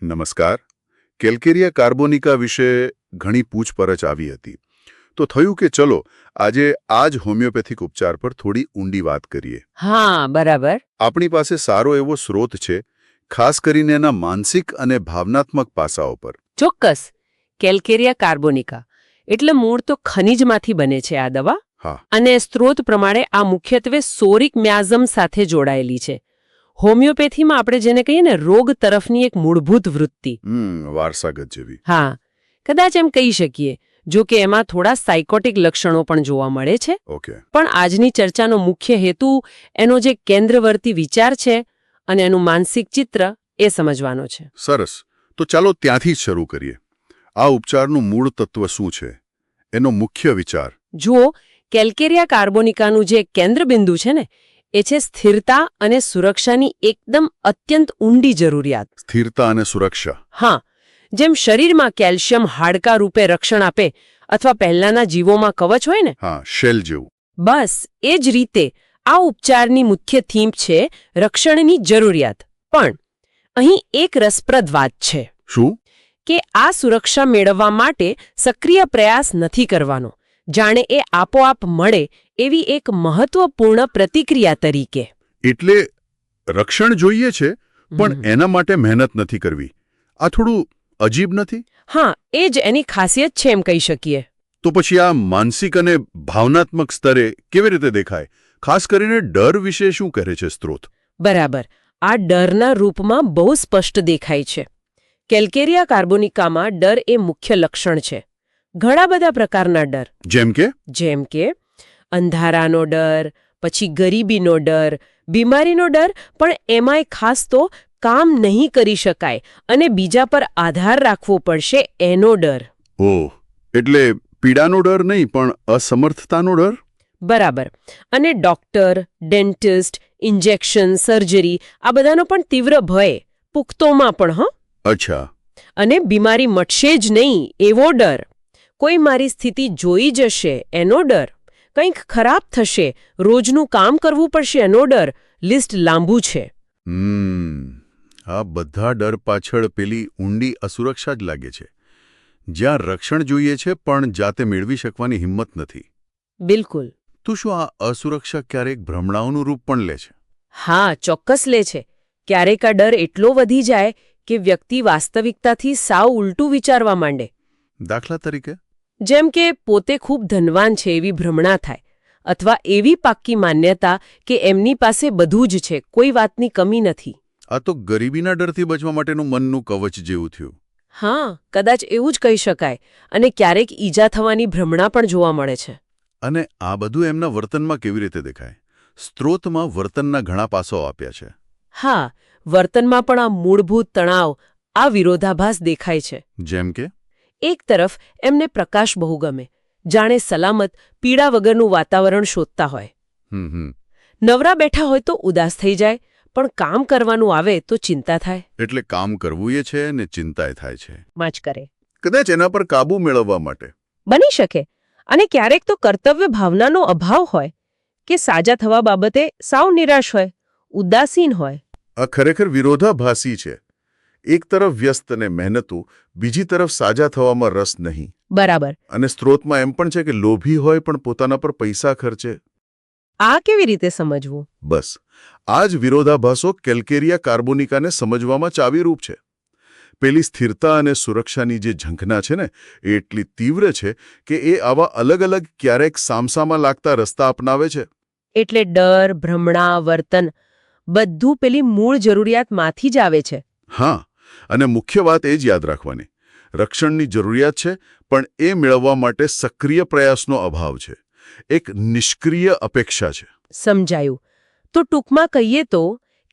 નમસ્કાર. કેલ્કેરિયા કાર્બોનિકા વિશે ઘણી પૂછપરછ આવી હતી. તો થયું કે ચલો આજે આ જ હોમિયોપેથિક ઉપચાર પર થોડી ઊંડી વાત કરીએ. હા, બરાબર. આપણી પાસે સારો એવો સ્રોત છે, ખાસ કરીને એના માનસિક અને ભાવનાત્મક પાસાઓ પર. ચોક્કસ. કેલ્કેરિયા કાર્બોનિકા એટલે મૂળ તો ખનિજમાંથી બને છે આ દવા. હા. અને સ્ત્રોત પ્રમાણે આ મુખ્યત્વે સોરિક મ્યાઝમ સાથે જોડાયેલી છે. હોમિયોપેથીમાં આપણે જેને કહીએ ને રોગ તરફની એક મૂળભૂત વૃત્તિ. વારસાગત જેવી. હા, કદાચ એમ કહી શકીએ. જો કે એમાં થોડા સાયકોટિક લક્ષણો પણ જોવા મળે છે. ઓકે. પણ આજની ચર્ચાનો મુખ્ય હેતુ એનો જે કેન્દ્રવર્તી વિચાર છે અને એનું માનસિક ચિત્ર એ સમજવાનો છે. સરસ. તો ચાલો ત્યાંથી જ શરૂ કરીએ. આ ઉપચારનું મૂળ તત્વ શું છે? એનો મુખ્ય વિચાર. જુઓ, કેલ્કેરિયા કાર્બોનિકાનું જે કેન્દ્રબિંદુ છે ને એ છે સ્થિરતા અને સુરક્ષાની એકદમ અત્યંત ઊંડી જરૂરિયાત. સ્થિરતા અને સુરક્ષા. હા, જેમ શરીરમાં કેલ્શિયમ હાડકા રૂપે રક્ષણ આપે અથવા પહેલાના જીવોમાં કવચ હોય ને. હા, શેલ જેવું. બસ એ જ રીતે આ ઉપચારની મુખ્ય થીમ છે રક્ષણની જરૂરિયાત. પણ અહીં એક રસપ્રદ વાત છે. શું? કે આ સુરક્ષા મેળવવા માટે સક્રિય પ્રયાસ નથી કરવાનો, જાણે એ આપોઆપ મળે એવી એક મહત્વપૂર્ણ પ્રતિક્રિયા તરીકે. એટલે રક્ષણ જોઈએ છે, પણ એના માટે મહેનત નથી કરવી. આ થોડું અજીબ નથી? હા, એ જ એની ખાસિયત છે એમ કહી શકીએ. તો પછી આ માનસિક અને ભાવનાત્મક સ્તરે કેવી રીતે દેખાય? ખાસ કરીને ડર વિશે શું કહે છે સ્ત્રોત? બરાબર. આ ડરના રૂપમાં બહુ સ્પષ્ટ દેખાય છે. કેલ્કેરિયા કાર્બોનિકામાં ડર એ મુખ્ય લક્ષણ છે. ઘણા બધા પ્રકારના ડર. જેમ કે અંધારાનો ડર, પછી ગરીબીનો ડર, બીમારીનો ડર, પણ એમાંય ખાસ તો કામ નહીં કરી શકાય અને બીજા પર આધાર રાખવો પડશે એનો ડર. ઓહ, એટલે પીડાનો ડર નહીં, પણ અસમર્થતાનો ડર. બરાબર. અને ડોક્ટર, ડેન્ટિસ્ટ, ઇન્જેક્શન, સર્જરી આ બધાનો પણ તીવ્ર ભય, પુખ્તોમાં પણ. અચ્છા. અને બીમારી મટશે જ નહીં એવો ડર. કોઈ મારી સ્થિતિ જોઈ જશે એનો ડર. કંઈક ખરાબ થશે, રોજનું કામ કરવું પડશે એનો ડર. લિસ્ટ લાંબુ છે. આ બધા ડર પાછળ પેલી ઊંડી અસુરક્ષા જ લાગે છે, જ્યાં રક્ષણ જોઈએ છે પણ જાતે મેળવી શકવાની હિંમત નથી. બિલકુલ. તો શું આ અસુરક્ષા ક્યારેક ભ્રમણાઓનું રૂપ પણ લે છે? હા, ચોક્કસ લે છે. ક્યારેક આ ડર એટલો વધી જાય કે વ્યક્તિ વાસ્તવિકતાથી સાવ ઉલટું વિચારવા માંડે. દાખલા તરીકે? જેમ કે પોતે ખૂબ ધનવાન છે એવી ભ્રમણા થાય, અથવા એવી પાક્કી માન્યતા કે એમની પાસે બધું જ છે, કોઈ વાતની કમી નથી. આ તો ગરીબીના ડરથી બચવા માટેનું મનનું કવચ જેવું થયું. હા, કદાચ એવું જ કહી શકાય. અને ક્યારેક ઈજા થવાની ભ્રમણા પણ જોવા મળે છે. અને આ બધું એમના વર્તનમાં કેવી રીતે દેખાય? સ્ત્રોતમાં વર્તનના ઘણા પાસાઓ આપ્યા છે. હા, વર્તનમાં પણ આ મૂળભૂત તણાવ, આ વિરોધાભાસ દેખાય છે. જેમ કે એક તરફ એમને પ્રકાશ બહુ ગમે, જાણે સલામત, પીડા વગરનું વાતાવરણ શોધતા હોય. નવરા બેઠા હોય તો ઉદાસ થઈ જાય, પણ કામ કરવાનું આવે તો ચિંતા થાય. એટલે કામ કરવું એ છે ને ચિંતાય થાય છે. માચ કરે. કદાચ એના પર કાબૂ મેળવવા માટે. બની શકે. અને ક્યારેક તો કર્તવ્ય ભાવનાનો અભાવ હોય, કે સાજા થવા બાબતે સાવ નિરાશ હોય, ઉદાસીન હોય. આ ખરેખર વિરોધાભાસી છે. એક તરફ વ્યસ્ત અને મહેનતુ, બીજી તરફ સાજા થવામાં રસ નહીં. બરાબર. અને સ્ત્રોતમાં એમ પણ છે કે લોભી હોય પણ પોતાના પર પૈસા ખર્ચે. આ કેવી રીતે સમજવું? બસ આ જ વિરોધાભાસો કેલ્કેરિયા કાર્બોનિકાને સમજવામાં ચાવીરૂપ છે. પેલી સ્થિરતા અને સુરક્ષાની જે ઝંખના છે ને, એ એટલી તીવ્ર છે કે એ આવા અલગ અલગ ક્યારેક સામસામા લાગતા રસ્તા અપનાવે છે. એટલે ડર, ભ્રમણા, વર્તન બધું પેલી મૂળ જરૂરિયાતમાંથી જ આવે છે. હા, અને મુખ્ય વાત એ જ યાદ રાખવાની. રક્ષણની જરૂરિયાત છે, પણ એ મેળવવા માટે સક્રિય પ્રયાસનો અભાવ છે. એક નિષ્ક્રિય અપેક્ષા છે. સમજાયું. તો ટૂંકમાં કહીએ તો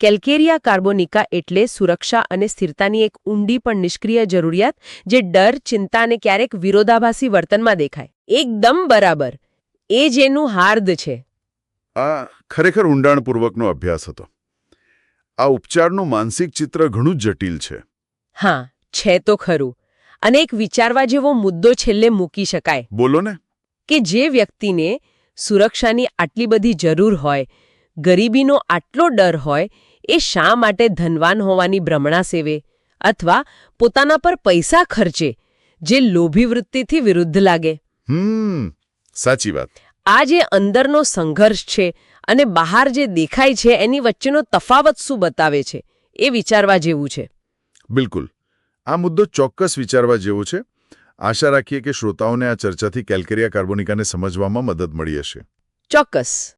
કેલ્કેરિયા કાર્બોનિકા એટલે સુરક્ષા અને સ્થિરતાની એક ઊંડી પણ નિષ્ક્રિય જરૂરિયાત, જે ડર, ચિંતા અને ક્યારેક વિરોધાભાસી વર્તનમાં દેખાય. એકદમ બરાબર. એ જ એનું હાર્દ છે. આ ખરેખર ઊંડાણપૂર્વકનો અભ્યાસ હતો. આ ઉપચારનું માનસિક ચિત્ર ઘણું જટિલ છે. હા, છે તો ખરું. અને એક વિચારવા જેવો મુદ્દો છેલ્લે મૂકી શકાય. બોલો ને. કે જે વ્યક્તિને સુરક્ષાની આટલી બધી જરૂર હોય, ગરીબીનો આટલો ડર હોય, એ શા માટે ધનવાન હોવાની ભ્રમણા સેવે અથવા પોતાના પર પૈસા ખર્ચે જે લોભી વૃત્તિથી વિરુદ્ધ લાગે. સાચી વાત. આ જે અંદરનો સંઘર્ષ છે અને બહાર જે દેખાય છે એની વચ્ચેનો તફાવત શું બતાવે છે એ વિચારવા જેવું છે. બિલકુલ. આ મુદ્દો ચોક્કસ વિચારવા જેવો છે. આશા રાખીએ કે શ્રોતાઓને આ ચર્ચાથી કેલ્કેરિયા કાર્બોનિકાને સમજવામાં મદદ મળી હશે. ચોક્કસ.